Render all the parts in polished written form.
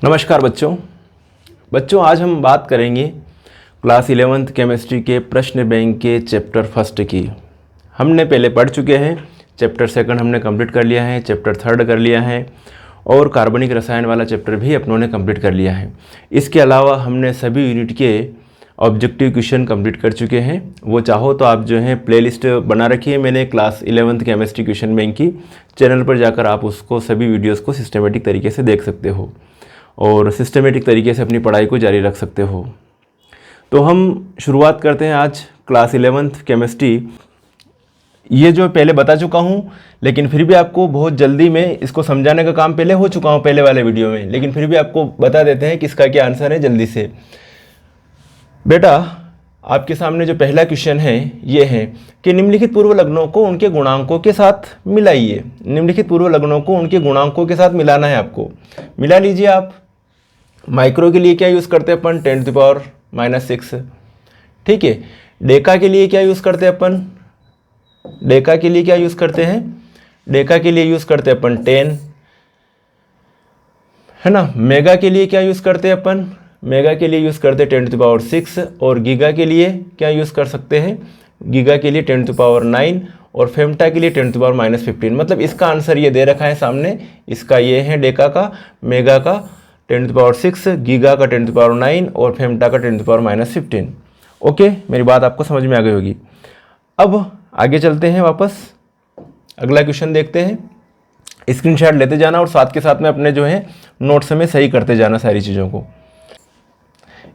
नमस्कार बच्चों आज हम बात करेंगे क्लास 11th केमिस्ट्री के प्रश्न बैंक के चैप्टर फर्स्ट की। हमने पहले पढ़ चुके हैं, चैप्टर सेकंड हमने कंप्लीट कर लिया है, चैप्टर थर्ड कर लिया है और कार्बनिक रसायन वाला चैप्टर भी अपनों ने कंप्लीट कर लिया है। इसके अलावा हमने सभी यूनिट के ऑब्जेक्टिव क्वेश्चन कंप्लीट कर चुके हैं। वो चाहो तो आप जो है प्लेलिस्ट बना रखी है मैंने class 11th chemistry question bank की, चैनल पर जाकर आप उसको सभी वीडियोज़ को सिस्टमेटिक तरीके से देख सकते हो और सिस्टमेटिक तरीके से अपनी पढ़ाई को जारी रख सकते हो। तो हम शुरुआत करते हैं आज क्लास 11th केमिस्ट्री। ये जो पहले बता चुका हूँ, लेकिन फिर भी आपको बहुत जल्दी में इसको समझाने का काम पहले हो चुका हूँ पहले वाले वीडियो में, लेकिन फिर भी आपको बता देते हैं कि इसका क्या आंसर है जल्दी से। बेटा आपके सामने जो पहला क्वेश्चन है ये है कि निम्नलिखित पूर्व लग्नों को उनके गुणांकों के साथ मिलाइए। निम्नलिखित पूर्व लग्नों को उनके गुणांकों के साथ मिलाना है आपको। मिला लीजिए आप। माइक्रो के लिए क्या यूज़ करते हैं अपन? 10⁻⁻⁶। ठीक है। डेका के लिए क्या यूज़ करते हैं अपन? डेका के लिए क्या यूज़ करते हैं? डेका के लिए यूज़ करते हैं अपन 10, है ना। मेगा के लिए क्या यूज़ करते हैं अपन? मेगा के लिए यूज़ करते हैं 10⁻⁶। और गीगा के लिए क्या यूज़ कर सकते हैं? गीगा के लिए 10⁻⁹ और फेम्टा के लिए 10⁻⁻15। मतलब इसका आंसर ये दे रखा है सामने। इसका ये है डेका का, मेगा का 10⁻⁶, गीगा का 10⁻⁹ और फेम्टा का 10⁻⁻15। ओके, मेरी बात आपको समझ में आ गई होगी। अब आगे चलते हैं, वापस अगला क्वेश्चन देखते हैं। स्क्रीनशॉट लेते जाना और साथ के साथ में अपने जो है नोट्स में सही करते जाना सारी चीज़ों को।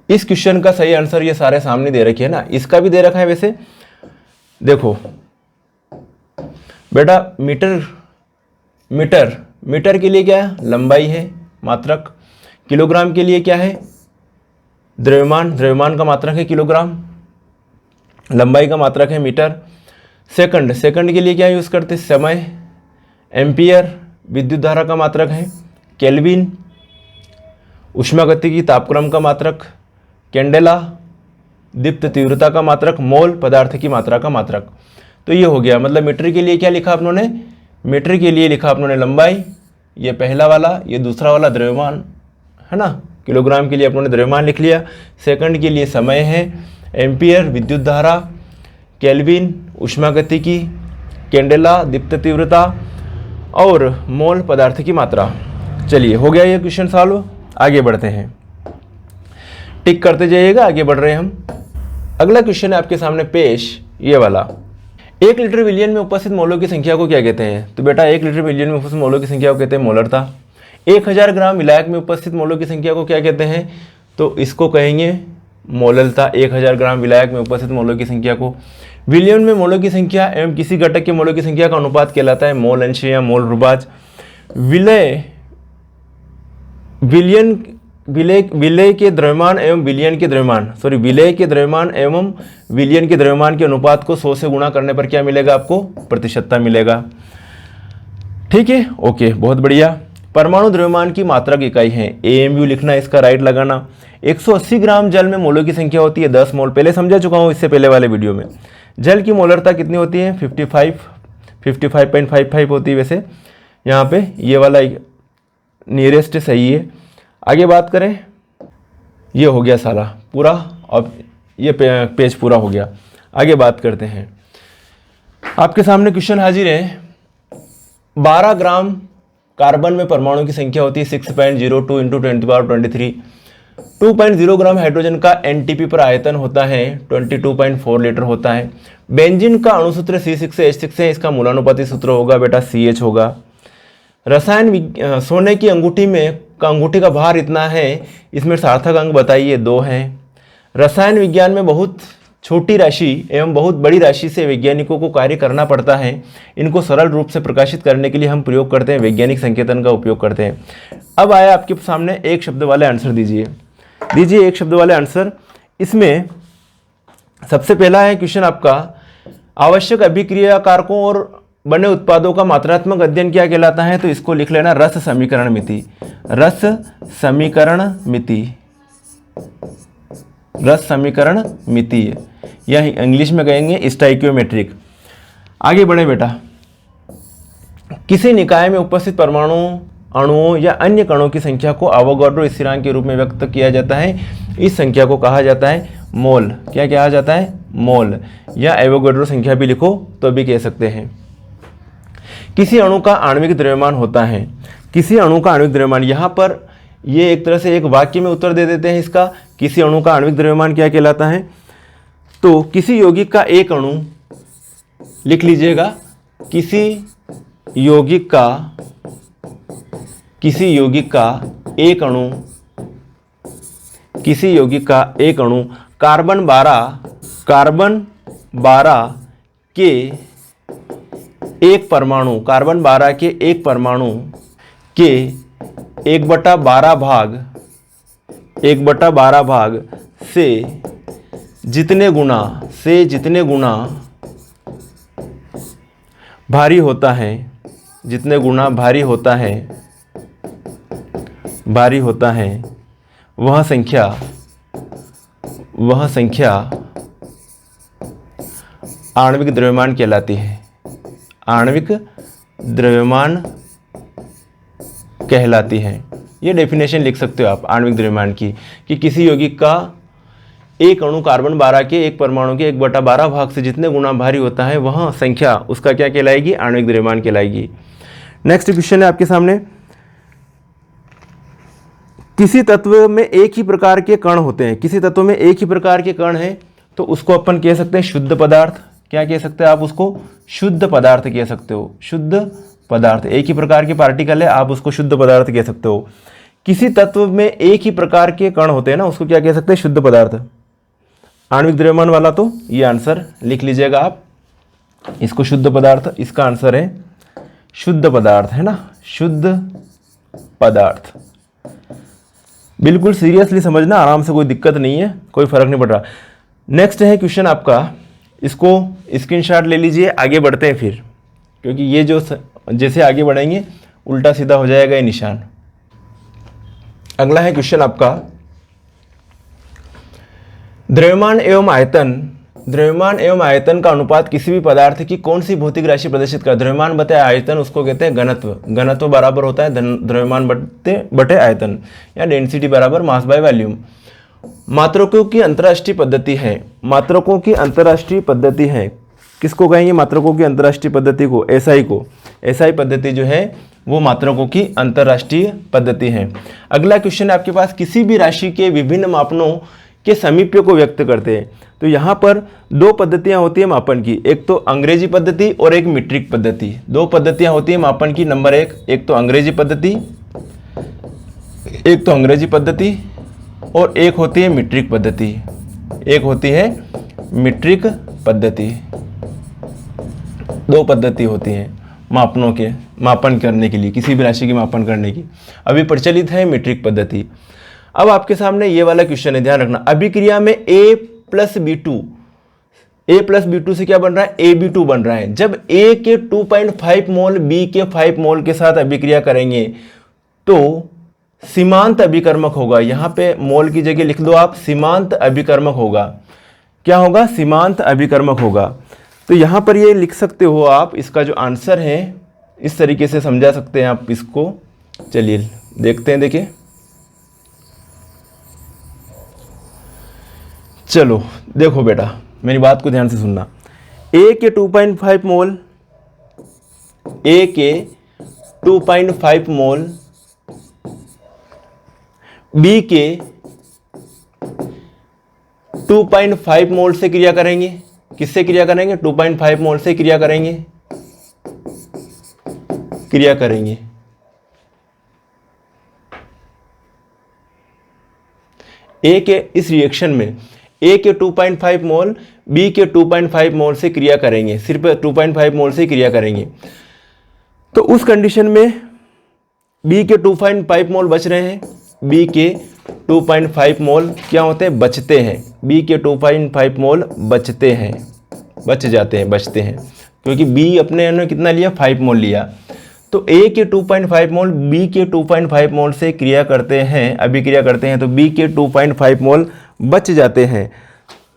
इस क्वेश्चन का सही आंसर ये सारे सामने दे रखी है ना, इसका भी दे रखा है। वैसे देखो बेटा, मीटर के लिए क्या है? लंबाई है, मात्रक। किलोग्राम के लिए क्या है? द्रव्यमान का मात्रक है किलोग्राम, लंबाई का मात्रक है मीटर। सेकंड के लिए क्या यूज़ करते हैं? समय। एम्पियर विद्युत धारा का मात्रक है। केल्विन उष्मागतिकी तापक्रम का मात्रक। कैंडेला दीप्त तीव्रता का मात्रक। मोल पदार्थ की मात्रा का मात्रक। तो ये हो गया। मतलब मीटर के लिए क्या लिखा आप लोगों ने? मीटर के लिए लिखा आप लोगों ने लंबाई, ये पहला वाला, ये दूसरा वाला द्रव्यमान, है ना। किलोग्राम के लिए आप लोगों ने द्रव्यमान लिख लिया। सेकंड के लिए समय है। एम्पियर विद्युत धारा। केल्विन उष्मागतिकी। कैंडेला दीप्त तीव्रता और मोल पदार्थ की मात्रा। चलिए, हो गया ये क्वेश्चन सॉल्व। आगे बढ़ते हैं, टिक करते जाइएगा, आगे बढ़ रहे हैं हम। अगला क्वेश्चन है आपके सामने पेश, ये वाला। 1 लीटर विलियन में उपस्थित मोलों की संख्या को क्या कहते हैं? तो बेटा 1 लीटर विलियन में उपस्थित मोलों की संख्या को कहते हैं मोलरता। 1000 ग्राम विलायक में उपस्थित मोलों की संख्या को क्या कहते हैं? तो इसको कहेंगे मोललता। 1000 ग्राम विलायक में उपस्थित मोलों की संख्या को। विलियन में मोलों की संख्या एवं किसी घटक के मोलों की संख्या का अनुपात कहलाता है मोल अंश या मोल रुबाज। विलय के द्रव्यमान एवं विलयन के द्रव्यमान एवं विलयन के द्रव्यमान के अनुपात को 100 से गुणा करने पर क्या मिलेगा आपको? प्रतिशतता मिलेगा। ठीक है, ओके, बहुत बढ़िया। परमाणु द्रव्यमान की मात्रक इकाई है। AMU लिखना, इसका राइट लगाना। 180 ग्राम जल में मोलों की संख्या होती है 10 मोल। पहले समझा चुका हूँ इससे पहले वाले वीडियो में। जल की मोलरता कितनी होती है? 55.55 होती है। वैसे यहाँ पे ये वाला नियरेस्ट सही है। आगे बात करें, ये हो गया सारा पूरा, अब ये पेज पूरा हो गया। आगे बात करते हैं। आपके सामने क्वेश्चन हाजिर है। 12 ग्राम कार्बन में परमाणु की संख्या होती है 6.02 × 10⁻23। 2.0 ग्राम हाइड्रोजन का NTP पर आयतन होता है 22.4 लीटर होता है। बेंजीन का अणुसूत्र C6H6 है। इसका मूलानुपाती सूत्र होगा बेटा CH होगा। रसायन सोने की अंगूठी में अंगूठी का भार इतना है, इसमें सार्थक अंक बताइए 2 है। रसायन विज्ञान में बहुत छोटी राशि एवं बहुत बड़ी राशि से वैज्ञानिकों को कार्य करना पड़ता है। इनको सरल रूप से प्रकाशित करने के लिए हम प्रयोग करते हैं, वैज्ञानिक संकेतन का उपयोग करते हैं। अब आया आपके सामने एक शब्द वाले आंसर दीजिए एक शब्द वाले आंसर। इसमें सबसे पहला है क्वेश्चन आपका, आवश्यक अभिक्रिया कारकों और बने उत्पादों का मात्रात्मक अध्ययन क्या कहलाता है? तो इसको लिख लेना रस समीकरण मिति। रस समीकरण मिति, या इंग्लिश में कहेंगे स्टाइकियोमेट्रिक। आगे बढ़े बेटा। किसी निकाय में उपस्थित परमाणु अणुओं या अन्य कणों की संख्या को अवोगाड्रो स्थिरांक के रूप में व्यक्त किया जाता है। इस संख्या को कहा जाता है मोल। क्या कहा जाता है? मोल, या एवोगाड्रो संख्या भी लिखो तो भी कह सकते हैं। किसी अणु का आणविक द्रव्यमान होता है। किसी अणु का आणविक द्रव्यमान, यहाँ पर ये एक तरह से एक वाक्य में उत्तर दे देते हैं इसका। किसी अणु का आणविक द्रव्यमान क्या कहलाता है? तो किसी यौगिक का एक अणु, लिख लीजिएगा, किसी यौगिक का एक अणु कार्बन 12 के एक परमाणु के 1/12 भाग से जितने गुना भारी होता है, वह संख्या आणविक द्रव्यमान कहलाती है। आणविक द्रव्यमान कहलाती है। ये डेफिनेशन लिख सकते हो आप आणविक द्रव्यमान की, कि किसी यौगिक का एक अणु कार्बन 12 के एक परमाणु के 1/12 भाग से जितने गुना भारी होता है, वह संख्या उसका क्या कहलाएगी? आणविक द्रव्यमान कहलाएगी। नेक्स्ट क्वेश्चन है आपके सामने, किसी तत्व में एक ही प्रकार के कण होते हैं। किसी तत्व में एक ही प्रकार के कण हैं तो उसको अपन कह सकते हैं शुद्ध पदार्थ। क्या कह सकते हैं आप उसको? शुद्ध पदार्थ कह सकते हो। शुद्ध पदार्थ, एक ही प्रकार के पार्टिकल है, आप उसको शुद्ध पदार्थ कह सकते हो। किसी तत्व में एक ही प्रकार के कण होते हैं ना, उसको क्या कह सकते हैं? शुद्ध पदार्थ। आणविक द्रव्यमान वाला तो ये आंसर लिख लीजिएगा आप, इसको शुद्ध पदार्थ, इसका आंसर है शुद्ध पदार्थ, है ना, शुद्ध पदार्थ। बिल्कुल सीरियसली समझना, आराम से, कोई दिक्कत नहीं है, कोई फर्क नहीं पड़ रहा। नेक्स्ट है क्वेश्चन आपका, इसको स्क्रीनशॉट ले लीजिए, आगे बढ़ते हैं फिर, क्योंकि ये जो जैसे आगे बढ़ेंगे उल्टा सीधा हो जाएगा ये निशान। अगला है क्वेश्चन आपका, द्रव्यमान एवं आयतन का अनुपात किसी भी पदार्थ की कौन सी भौतिक राशि प्रदर्शित कर? द्रव्यमान बटे आयतन, उसको कहते हैं घनत्व। घनत्व बराबर होता है द्रव्यमान बटे आयतन, या डेंसिटी बराबर मास बाय वॉल्यूम। मात्रकों की अंतर्राष्ट्रीय पद्धति है। किसको कहेंगे मात्रकों की अंतर्राष्ट्रीय पद्धति को? एसआई को। एसआई पद्धति जो है वो मात्रकों की अंतर्राष्ट्रीय पद्धति है। अगला क्वेश्चन है आपके पास, किसी भी राशि के विभिन्न मापनों के समीप्य को व्यक्त करते हैं। तो यहाँ पर दो पद्धतियाँ होती है मापन की, एक तो अंग्रेजी पद्धति और एक मीट्रिक पद्धति। दो पद्धतियाँ होती है मापन की, नंबर एक तो अंग्रेजी पद्धति, और एक होती है मीट्रिक पद्धति। दो पद्धति होती हैं मापन करने के लिए, किसी भी राशि की मापन करने की। अभी प्रचलित है मीट्रिक पद्धति। अब आपके सामने ये वाला क्वेश्चन है, ध्यान रखना। अभिक्रिया में A प्लस B2 से क्या बन रहा है? AB2 बन रहा है। जब A के 2.5 मोल B के 5 मोल के साथ अभिक्रिया करेंगे तो सीमांत अभिकर्मक होगा। यहाँ पे मोल की जगह लिख दो आप, सीमांत अभिकर्मक होगा। क्या होगा? सीमांत अभिकर्मक होगा। तो यहाँ पर ये लिख सकते हो आप, इसका जो आंसर है इस तरीके से समझा सकते हैं आप इसको। चलिए देखते हैं, देखिए, चलो देखो बेटा, मेरी बात को ध्यान से सुनना। A के 2.5 मोल B के 2.5 मोल से क्रिया करेंगे। किससे क्रिया करेंगे? 2.5 मोल से क्रिया करेंगे। A के इस रिएक्शन में A के 2.5 मोल B के 2.5 मोल से क्रिया करेंगे, सिर्फ 2.5 मोल से क्रिया करेंगे। तो उस कंडीशन में B के 2.5 मोल बच रहे हैं। B के 2.5 मोल क्या होते हैं? बचते हैं। B के 2.5 मोल बचते हैं, क्योंकि B अपने ने कितना लिया? 5 मोल लिया। तो A के 2.5 मोल B के 2.5 मोल से क्रिया करते हैं, अभिक्रिया करते हैं, तो B के 2.5 मोल बच जाते हैं।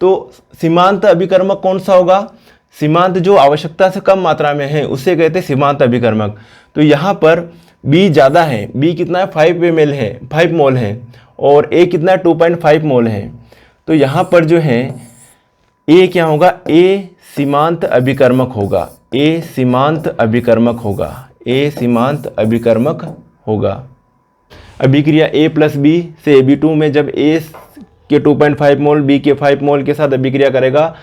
तो सीमांत अभिकर्मक कौन सा होगा? सीमांत जो आवश्यकता से कम मात्रा में है उसे कहते हैं सीमांत अभिकर्मक। तो यहाँ पर बी ज़्यादा है, बी कितना है 5 ml है, 5 मोल है, और ए कितना है 2.5 मोल है। तो यहाँ पर जो है ए क्या होगा, ए सीमांत अभिकर्मक होगा, ए सीमांत अभिकर्मक होगा, ए सीमांत अभिकर्मक होगा। अभिक्रिया ए प्लस बी से AB2 में जब ए के 2.5 मोल बी के 5 मोल के साथ अभिक्रिया करेगा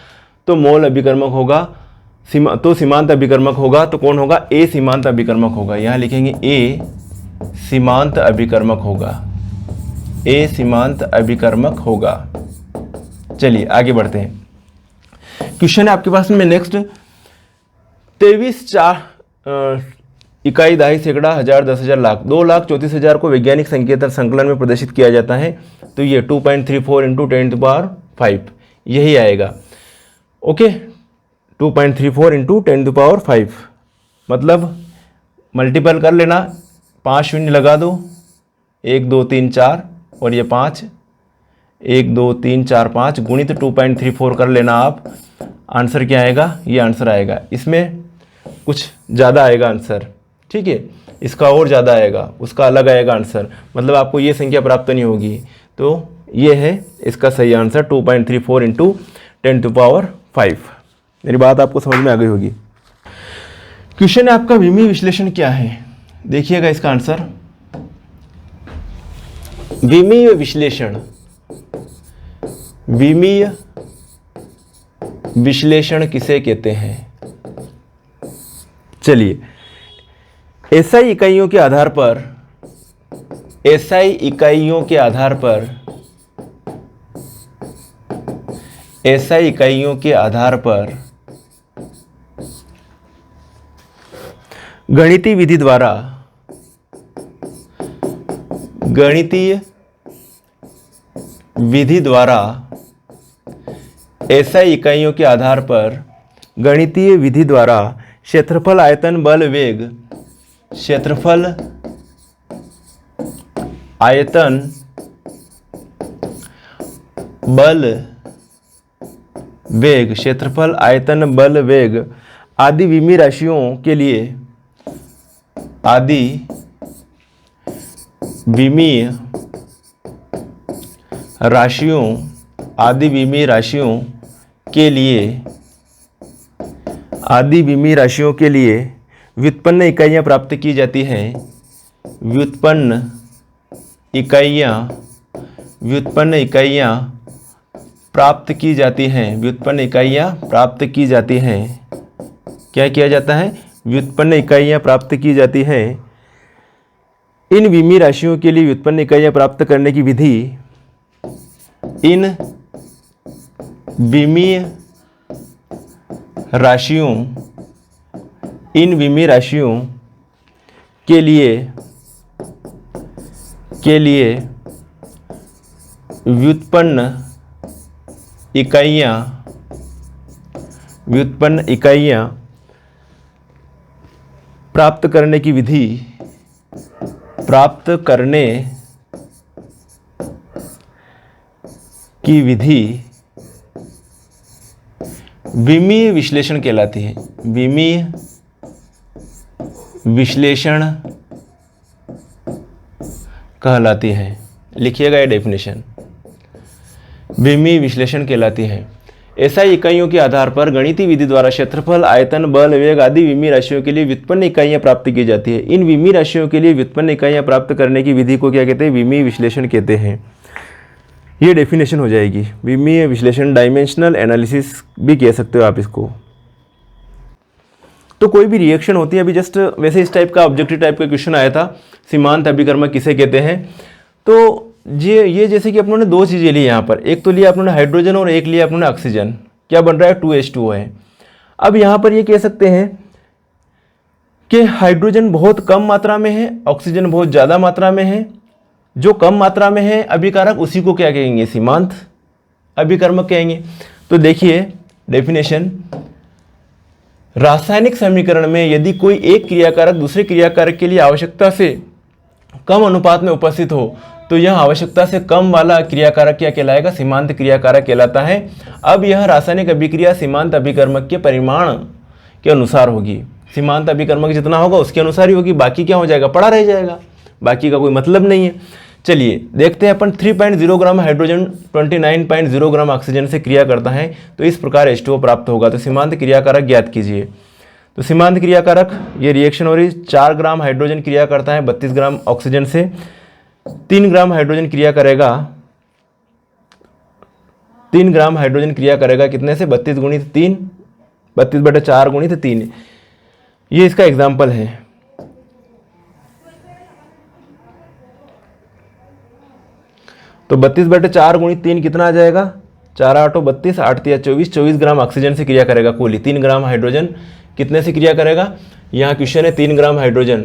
तो मोल अभिकर्मक होगा, तो सीमांत अभिकर्मक होगा। तो कौन होगा, ए सीमांत अभिकर्मक होगा। यहाँ लिखेंगे ए सीमांत अभिकर्मक होगा, ए सीमांत अभिकर्मक होगा। चलिए आगे बढ़ते हैं। क्वेश्चन है आपके पास में नेक्स्ट, 23 इकाई, दहाई, सैकड़ा, हजार, 10,000, लाख, 2,34,000 को वैज्ञानिक संकेतन संकलन में प्रदर्शित किया जाता है। तो ये 2.34 × 10⁵ यही आएगा। ओके, 2.34 × 10⁵, मतलब मल्टीपल कर लेना, 5 शून्य लगा दो, 1 2 3 4 और ये 5, 1 2 3 4 5 गुणित 2.34 कर लेना आप। आंसर क्या आएगा, ये आंसर आएगा। इसमें कुछ ज़्यादा आएगा आंसर, ठीक है, इसका और ज़्यादा आएगा, उसका अलग आएगा आंसर, मतलब आपको ये संख्या प्राप्त नहीं होगी। तो ये है इसका सही आंसर, 2.34 × 10⁵। मेरी बात आपको समझ में आ गई होगी। क्वेश्चन है आपका, विमीय विश्लेषण क्या है? देखिएगा इसका आंसर। विमीय विश्लेषण, विमीय विश्लेषण किसे कहते हैं? चलिए, एसआई इकाइयों के आधार पर, एसआई इकाइयों के आधार पर, एसआई इकाइयों के आधार पर गणितीय विधि द्वारा, गणितीय विधि द्वारा एसआई इकाइयों के आधार पर गणितीय विधि द्वारा क्षेत्रफल, आयतन, बल, वेग, क्षेत्रफल, आयतन, बल, वेग, क्षेत्रफल, आयतन, बल, वेग आदि विमीय राशियों के लिए, आदि विमीय राशियों, आदि विमीय राशियों के लिए, आदि विमीय राशियों के लिए व्युत्पन्न इकाइयाँ प्राप्त की जाती हैं। व्युत्पन्न इकाइयाँ, व्युत्पन्न इकाइयाँ प्राप्त की जाती हैं, व्युत्पन्न इकाइयाँ प्राप्त की जाती हैं। क्या किया जाता है? व्युत्पन्न इकाइयाँ प्राप्त की जाती हैं। इन विमीय राशियों के लिए व्युत्पन्न इकाइयाँ प्राप्त करने की विधि, इन विमीय राशियों, इन विमीय राशियों के लिए व्युत्पन्न इकाइयाँ, व्युत्पन्न इकाइयाँ प्राप्त करने की विधि, प्राप्त करने की विधि विमीय विश्लेषण कहलाती है। विमीय विश्लेषण कहलाती है। लिखिएगा ये डेफिनेशन, विमीय विश्लेषण कहलाती है। एसआई इकाइयों के आधार पर गणितीय विधि द्वारा क्षेत्रफल, आयतन, बल, वेग आदि विमीय राशियों के लिए व्युत्पन्न इकाइयाँ प्राप्त की जाती है। इन विमीय राशियों के लिए व्युत्पन्न इकाइयाँ प्राप्त करने की विधि को क्या कहते हैं? विमीय विश्लेषण कहते हैं। ये डेफिनेशन हो जाएगी। विमीय विश्लेषण, डायमेंशनल एनालिसिस भी कह सकते हो आप इसको। तो कोई भी रिएक्शन होती है, अभी जस्ट वैसे इस टाइप का ऑब्जेक्टिव टाइप का क्वेश्चन आया था, सीमांत अभिकर्मक किसे कहते हैं। तो ये जैसे कि अपनों ने दो चीज़ें ली यहाँ पर, एक तो लिया अपनों ने हाइड्रोजन और एक लिया अपनों ने ऑक्सीजन। क्या बन रहा है? 2H2O है। अब यहाँ पर ये कह सकते हैं कि हाइड्रोजन बहुत कम मात्रा में है, ऑक्सीजन बहुत ज़्यादा मात्रा में है। जो कम मात्रा में है अभिकारक, उसी को क्या कहेंगे? सीमांत अभिकर्मक कहेंगे। तो देखिए डेफिनेशन, रासायनिक समीकरण में यदि कोई एक क्रियाकारक दूसरे क्रियाकारक के लिए आवश्यकता से कम अनुपात में उपस्थित हो तो यह आवश्यकता से कम वाला क्रियाकारक क्या कहलाएगा? सीमांत क्रियाकारक कहलाता है। अब यह रासायनिक अभिक्रिया सीमांत अभिकर्मक के परिमाण के अनुसार होगी। सीमांत अभिकर्मक जितना होगा उसके अनुसार ही होगी, बाकी क्या हो जाएगा, पड़ा रह जाएगा, बाकी का कोई मतलब नहीं है। चलिए देखते हैं अपन 3.0 ग्राम हाइड्रोजन 29.0 ग्राम ऑक्सीजन से क्रिया करता है तो इस प्रकार H2O प्राप्त होगा। तो सीमांत क्रियाकारक ज्ञात कीजिए। तो सीमांत क्रियाकारक ये रिएक्शन हो रही, 4 ग्राम हाइड्रोजन क्रिया करता है 32 ग्राम ऑक्सीजन से, 3 ग्राम हाइड्रोजन क्रिया करेगा, 3 ग्राम हाइड्रोजन क्रिया करेगा कितने से, 32 गुणित 3, 32/4 गुणित 3। ये इसका एग्जाम्पल है। तो 32/4 गुणित 3 कितना आ जाएगा, 4 8 32, 8 3 24, 24 ग्राम ऑक्सीजन से क्रिया करेगा कुल। 3 ग्राम हाइड्रोजन कितने से क्रिया करेगा, यहाँ क्वेश्चन है 3 ग्राम हाइड्रोजन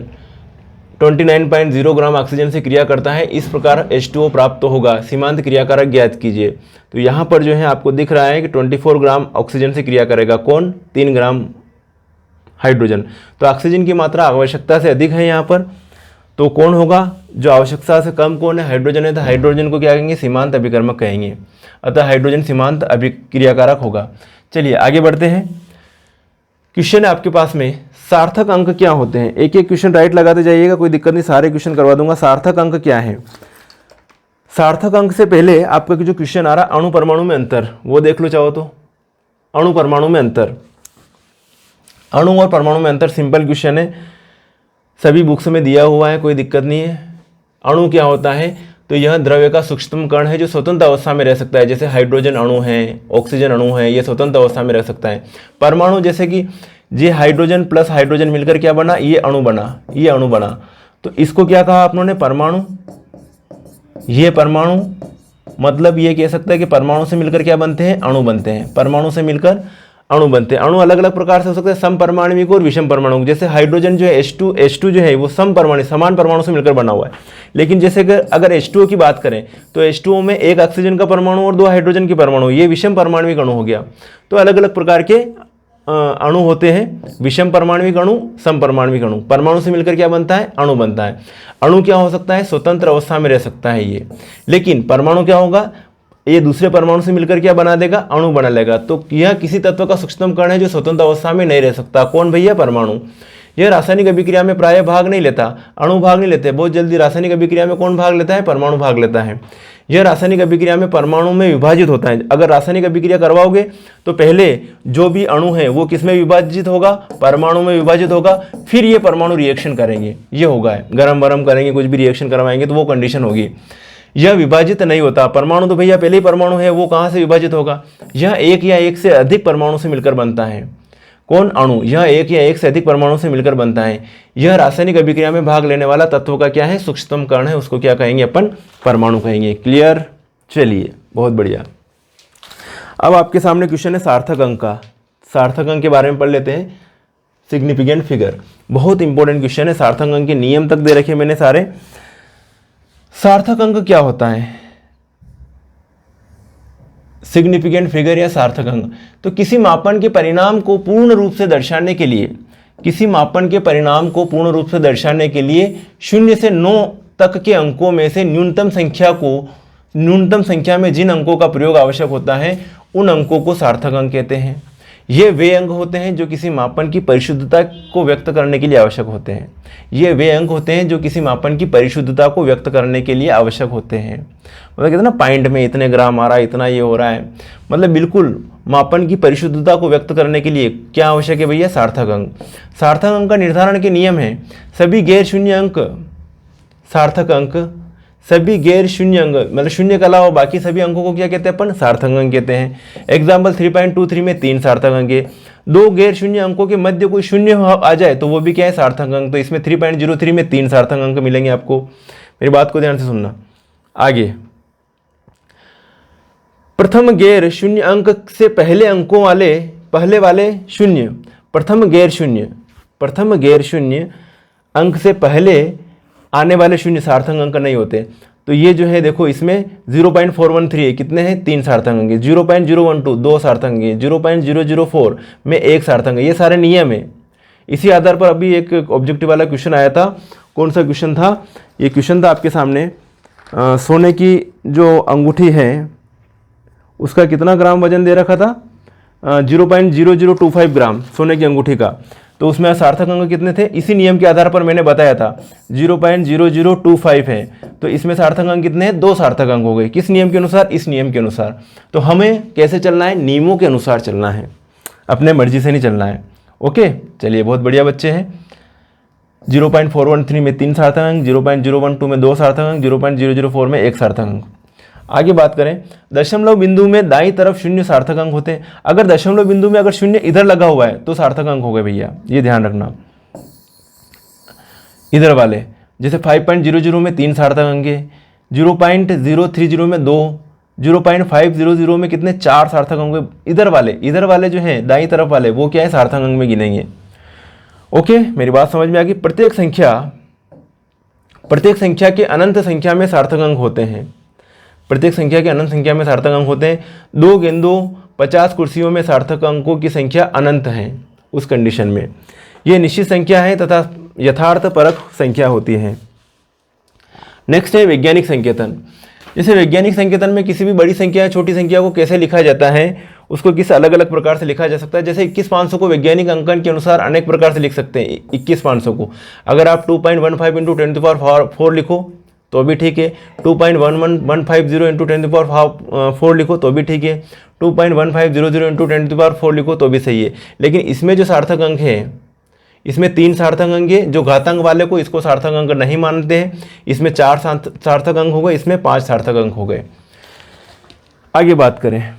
29.0 ग्राम ऑक्सीजन से क्रिया करता है, इस प्रकार H2O प्राप्त होगा। सीमांत क्रियाकारक ज्ञात कीजिए। तो यहाँ पर जो है आपको दिख रहा है कि 24 ग्राम ऑक्सीजन से क्रिया करेगा कौन, 3 ग्राम हाइड्रोजन। तो ऑक्सीजन की मात्रा आवश्यकता से अधिक है यहाँ पर, तो कौन होगा, जो आवश्यकता से कम कौन है, हाइड्रोजन है। तो हाइड्रोजन को क्या कहेंगे, सीमांत अभिकर्मक कहेंगे, अतः हाइड्रोजन सीमांत अभिक्रियाकारक होगा। चलिए आगे बढ़ते हैं। क्वेश्चन है आपके पास में, सार्थक अंक क्या होते हैं। एक एक क्वेश्चन राइट लगाते जाइएगा, कोई दिक्कत नहीं, सारे क्वेश्चन करवा दूंगा। सार्थक अंक क्या है, सार्थक अंक से पहले आपका जो क्वेश्चन आ रहा अणु परमाणु में अंतर, वो देख लो चाहो तो। अणु परमाणु में अंतर, अणु और परमाणु में अंतर सिंपल क्वेश्चन है, सभी बुक्स में दिया हुआ है, कोई दिक्कत नहीं है। अणु क्या होता है, तो यह द्रव्य का सूक्ष्मतम कण है जो स्वतंत्र अवस्था में रह सकता है, जैसे हाइड्रोजन अणु है, ऑक्सीजन अणु है, ये स्वतंत्र अवस्था में रह सकता है। परमाणु जैसे कि ये हाइड्रोजन प्लस हाइड्रोजन मिलकर क्या बना, ये अणु बना, ये अणु बना। तो इसको क्या कहा आप लोगों ने, परमाणु। ये परमाणु मतलब ये कह सकता है कि परमाणु से मिलकर क्या बनते हैं, अणु बनते हैं, परमाणु से मिलकर अणु बनते हैं। अणु अलग अलग प्रकार से हो सकते हैं, समपरमाणविक और विषम परमाणु। जैसे हाइड्रोजन जो है H2 जो है वो समपरमाणु, समान परमाणु से मिलकर बना हुआ है। लेकिन जैसे अगर H2O की बात करें तो H2O में 1 ऑक्सीजन का परमाणु और 2 हाइड्रोजन के परमाणु, ये विषम परमाणविक अणु हो गया। तो अलग अलग प्रकार के अणु होते हैं, विषम परमाणविक अणु, समपरमाणविक अणु। परमाणु से मिलकर क्या बनता है, अणु बनता है। अणु क्या हो सकता है, स्वतंत्र अवस्था में रह सकता है ये। लेकिन परमाणु क्या होगा, ये दूसरे परमाणु से मिलकर क्या बना देगा, अणु बना लेगा। तो यह किसी तत्व का सूक्ष्मतम कण है जो स्वतंत्र अवस्था में नहीं रह सकता। कौन भैया, परमाणु। यह रासायनिक अभिक्रिया में प्रायः भाग नहीं लेता, अणु भाग नहीं लेते बहुत जल्दी। रासायनिक अभिक्रिया में कौन भाग लेता है, परमाणु भाग लेता है। यह रासायनिक अभिक्रिया में परमाणु में विभाजित होता है। अगर रासायनिक अभिक्रिया करवाओगे तो पहले जो भी अणु है वो किस में विभाजित होगा, परमाणु में विभाजित होगा, फिर ये परमाणु रिएक्शन करेंगे। ये होगा गरम वरम करेंगे, कुछ भी रिएक्शन करवाएंगे तो वो कंडीशन होगी। यह विभाजित नहीं होता। परमाणु तो भैया पहले ही परमाणु है, वो कहाँ से विभाजित होगा, यह एक या एक से अधिक परमाणु से मिलकर बनता है। कौन, अणु। यह एक या एक से अधिक परमाणु से मिलकर बनता है। यह रासायनिक अभिक्रिया में भाग लेने वाला तत्व का क्या है, सूक्ष्मतम कण है, उसको क्या कहेंगे अपन, परमाणु कहेंगे। क्लियर। चलिए बहुत बढ़िया। अब आपके सामने क्वेश्चन है सार्थक अंक का। सार्थक अंक के बारे में पढ़ लेते हैं। सिग्निफिकेंट फिगर बहुत इंपॉर्टेंट क्वेश्चन है। सार्थक अंक के नियम तक दे रखे मैंने सारे। सार्थक अंक क्या होता है, सिग्निफिकेंट फिगर या सार्थक अंक। तो किसी मापन के परिणाम को पूर्ण रूप से दर्शाने के लिए, किसी मापन के परिणाम को पूर्ण रूप से दर्शाने के लिए 0 से 9 तक के अंकों में से न्यूनतम संख्या में जिन अंकों का प्रयोग आवश्यक होता है उन अंकों को सार्थक अंक कहते हैं। ये वे अंक होते हैं जो किसी मापन की परिशुद्धता को व्यक्त करने के लिए आवश्यक होते हैं। ये वे अंक होते हैं जो किसी मापन की परिशुद्धता को व्यक्त करने के लिए आवश्यक होते हैं। मतलब कहते हैं ना, पॉइंट में इतने ग्राम आ रहा है, इतना ये हो रहा है, मतलब बिल्कुल मापन की परिशुद्धता को व्यक्त करने के लिए क्या आवश्यक है भैया, सार्थक अंक। सार्थक अंक का निर्धारण के नियम है, सभी गैर शून्य अंक सार्थक अंक, सभी गैर शून्य अंक मतलब शून्य के अलावा बाकी सभी अंकों को क्या कहते हैं अपन, सार्थक अंक कहते हैं। एग्जाम्पल 3.23 में 3 सार्थक अंक है। 2 गैर शून्य अंकों के मध्य कोई शून्य आ जाए तो वो भी क्या है, सार्थक अंक। तो इसमें 3.03 में 3 सार्थक अंक मिलेंगे आपको। मेरी बात को ध्यान से सुनना। आगे, प्रथम गैर शून्य अंक से पहले अंकों वाले पहले वाले शून्य, प्रथम गैर शून्य अंक से पहले आने वाले शून्य सार्थक अंक नहीं होते। तो ये जो है देखो, इसमें 0.413 है, कितने हैं, 3 सार्थक अंक है। 0.012 2 सार्थक अंक है। 0.004 में 1 सार्थक अंक है। ये सारे नियम है। इसी आधार पर अभी एक ऑब्जेक्टिव वाला क्वेश्चन आया था। कौन सा क्वेश्चन था, ये क्वेश्चन था आपके सामने, सोने की जो अंगूठी है उसका कितना ग्राम वजन दे रखा था, 0.0025 ग्राम सोने की अंगूठी का। तो तो उसमें सार्थक अंक कितने थे, इसी नियम के आधार पर मैंने बताया था 0.0025 है, तो इसमें सार्थक अंक कितने हैं, 2 सार्थक अंक हो गए। किस नियम के अनुसार, इस नियम के अनुसार। तो हमें कैसे चलना है, नियमों के अनुसार चलना है, अपने मर्जी से नहीं चलना है। ओके, चलिए बहुत बढ़िया बच्चे हैं। 0.413 में 3 सार्थक अंक, 0.012 में 2 सार्थक अंक, 0.004 में 1 सार्थक अंक। आगे बात करें, दशमलव बिंदु में दाईं तरफ 0 सार्थक अंक होते हैं। अगर दशमलव बिंदु में अगर 0 इधर लगा हुआ है तो सार्थक अंक हो गए भैया, ये ध्यान रखना। इधर वाले जैसे 5.00 में 3 सार्थक अंक है, 0.030 में 2, 0.500 में कितने, 4 सार्थक अंक हुए। इधर वाले जो हैं दाईं तरफ वाले वो क्या है, सार्थक अंक में गिनेंगे। ओके, मेरी बात समझ में आ गई। प्रत्येक संख्या के अनंत संख्या में सार्थक अंक होते हैं। प्रत्येक संख्या के अनंत संख्या में सार्थक अंक होते हैं। 2 गेंदों 50 कुर्सियों में सार्थक अंकों की संख्या अनंत है। उस कंडीशन में ये निश्चित संख्या है तथा यथार्थ परक संख्या होती है। नेक्स्ट है वैज्ञानिक संकेतन। जैसे वैज्ञानिक संकेतन में किसी भी बड़ी संख्या या छोटी संख्या को कैसे लिखा जाता है, उसको किस अलग अलग प्रकार से लिखा जा सकता है। जैसे 21,500 को वैज्ञानिक अंकन के अनुसार अनेक प्रकार से लिख सकते हैं। 21,500 को अगर आप 2.15 × 10⁴ लिखो तो भी ठीक है, 2.11150 × 10⁴ लिखो तो भी ठीक है, 2.1500 × 10⁴ लिखो तो भी सही है। लेकिन इसमें जो सार्थक अंक है, इसमें 3 सार्थक अंक है। जो घातांक वाले को इसको सार्थक अंक नहीं मानते हैं, इसमें 4 सार्थक अंक हो गए, इसमें 5 सार्थक अंक हो गए। आगे बात करें,